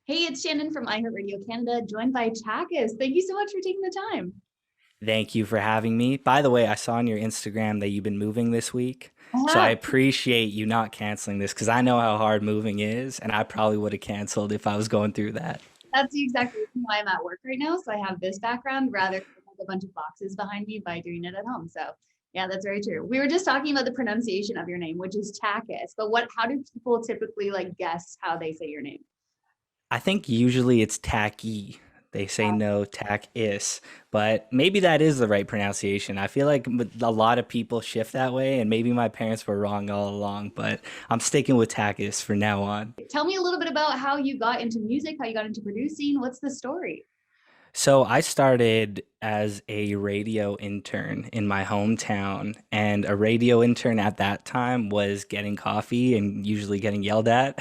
Hey, it's Shannon from iHeartRadio Canada, joined by Takis. Thank you so much for taking the time. Thank you for having me. By the way, I saw on your Instagram that you've been moving this week. So I Yeah, appreciate you not canceling this because I know how hard moving is, and I probably would have canceled if I was going through that. that's the exact reason why I'm at work right now. So I have this background rather than like a bunch of boxes behind me by doing it at home. So yeah, that's very true. We were just talking about the pronunciation of your name, which is Takis. But how do people typically like guess how they say your name? I think usually it's tacky. They say no, tack is, but maybe that is the right pronunciation. I feel like a lot of people shift that way, and maybe my parents were wrong all along, but I'm sticking with Takis for now on. Tell me a little bit about how you got into music, how you got into producing. What's the story? So I started as a radio intern in my hometown, and a radio intern at that time was getting coffee and usually getting yelled at.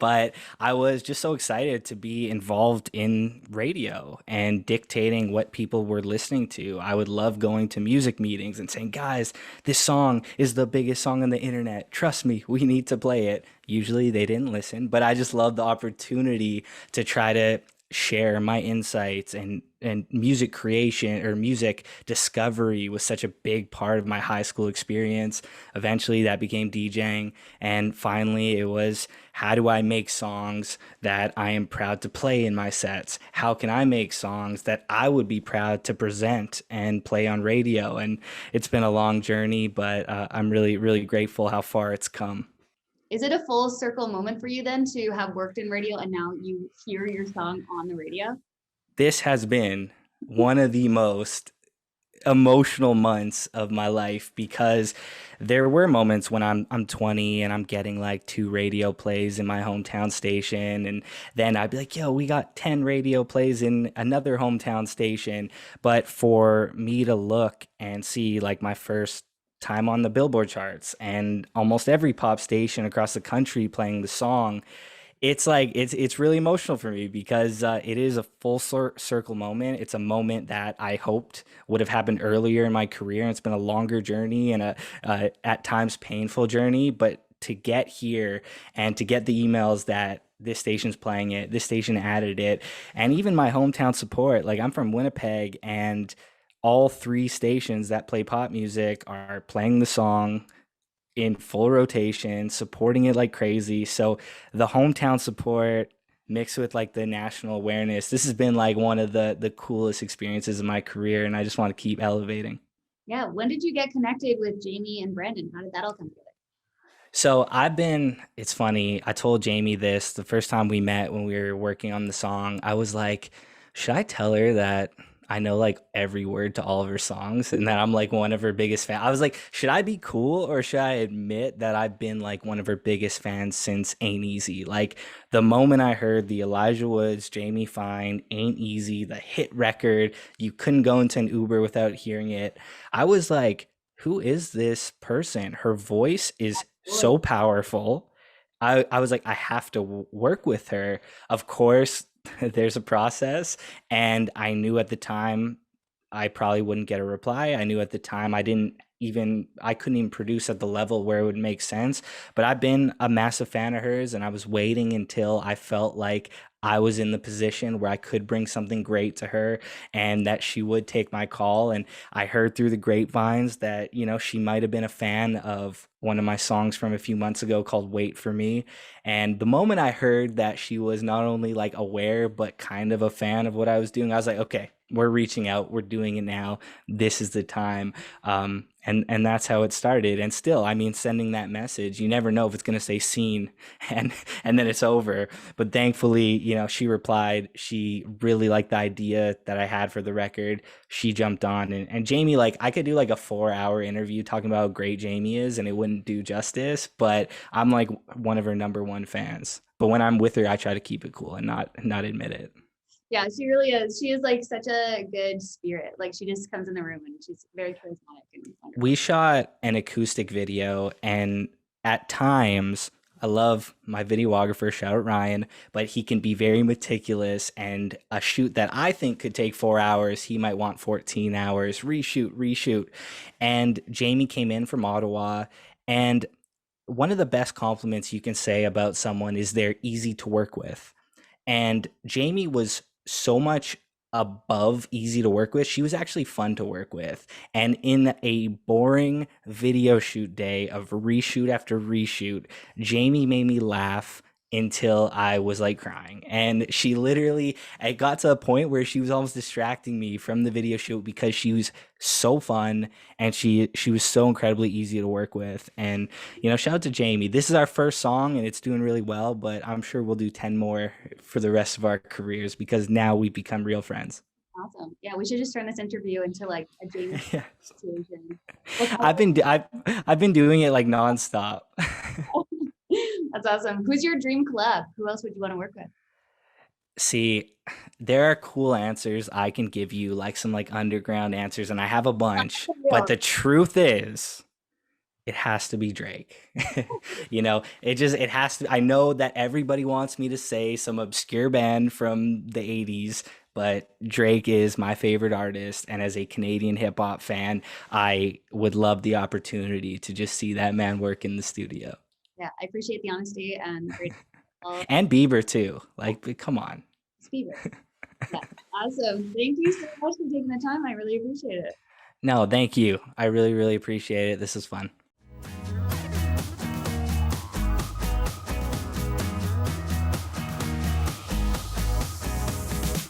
But I was just so excited to be involved in radio and dictating what people were listening to. I would love going to music meetings and saying, guys, this song is the biggest song on the internet. Trust me, we need to play it. Usually they didn't listen, but I just loved the opportunity to try to share my insights, and music creation or music discovery was such a big part of my high school experience. Eventually that became DJing, and finally it was, how do I make songs that I am proud to play in my sets? How can I make songs that I would be proud to present and play on radio? And it's been a long journey, but I'm really grateful how far it's come. Is it a full circle moment for you then to have worked in radio and now you hear your song on the radio? This has been one of the most emotional months of my life because there were moments when I'm 20 and I'm getting like two radio plays in my hometown station, and then I'd be like, "Yo, we got 10 radio plays in another hometown station." But for me to look and see like my first time on the Billboard charts and almost every pop station across the country playing the song, it's like it's really emotional for me because it is a full circle moment. It's a moment that I hoped would have happened earlier in my career, and it's been a longer journey and a at times painful journey. But to get here and to get the emails that this station's playing it, this station added it, and even my hometown support. Like, I'm from Winnipeg, and all three stations that play pop music are playing the song in full rotation, supporting it like crazy. So the hometown support mixed with like the national awareness, this has been like one of the coolest experiences of my career, and I just want to keep elevating. Yeah. When did you get connected with Jaime and Brandyn? How did that all come together? So it's funny. I told Jamie this the first time we met when we were working on the song. I was like, should I tell her that I know like every word to all of her songs and that I'm like one of her biggest fans? I was like, should I be cool or should I admit that I've been like one of her biggest fans since Ain't Easy? Like, the moment I heard the Elijah Woods, Jaime Fine, Ain't Easy, the hit record, you couldn't go into an Uber without hearing it. I was like, who is this person? Her voice is so powerful. I was like, I have to work with her. Of course, there's a process. And I knew at the time I probably wouldn't get a reply. I knew at the time I couldn't even produce at the level where it would make sense. But I've been a massive fan of hers, and I was waiting until I felt like I was in the position where I could bring something great to her and that she would take my call. And I heard through the grapevines that, she might have been a fan of one of my songs from a few months ago called Wait for Me. And the moment I heard that she was not only like aware, but kind of a fan of what I was doing, I was like, okay, we're reaching out, we're doing it now. This is the time. And that's how it started. And still, I mean, sending that message, you never know if it's going to say seen and and then it's over. But thankfully, she replied. She really liked the idea that I had for the record. She jumped on, and Jamie, like, I could do like a 4-hour interview talking about how great Jamie is and it wouldn't do justice, but I'm like one of her number one fans. But when I'm with her, I try to keep it cool and not admit it. Yeah, she really is. She is like such a good spirit. Like she just comes in the room and she's very charismatic and wonderful. We shot an acoustic video, and at times I love my videographer, shout out Ryan, but he can be very meticulous, and a shoot that I think could take 4 hours, he might want 14 hours, reshoot. And Jamie came in from Ottawa, and one of the best compliments you can say about someone is they're easy to work with. And Jaime was so much above easy to work with. She was actually fun to work with. And in a boring video shoot day of reshoot after reshoot, Jaime made me laugh until I was like crying. And she literally, it got to a point where she was almost distracting me from the video shoot because she was so fun and she was so incredibly easy to work with. And shout out to Jaime. This is our first song and it's doing really well, but I'm sure we'll do 10 more for the rest of our careers because now we've become real friends. Awesome. Yeah, we should just turn this interview into like a Jaime Yeah. situation. I've been doing it like nonstop. That's awesome. Who's your dream collab? Who else would you want to work with? See, there are cool answers I can give you, like some like underground answers, and I have a bunch. But the truth is, it has to be Drake. It has to. I know that everybody wants me to say some obscure band from the 80s, but Drake is my favorite artist. And as a Canadian hip hop fan, I would love the opportunity to just see that man work in the studio. Yeah, I appreciate the honesty and great. And Bieber too. Like, come on. It's Bieber. Yeah, awesome. Thank you so much for taking the time. I really appreciate it. No, thank you. I really, really appreciate it. This is fun.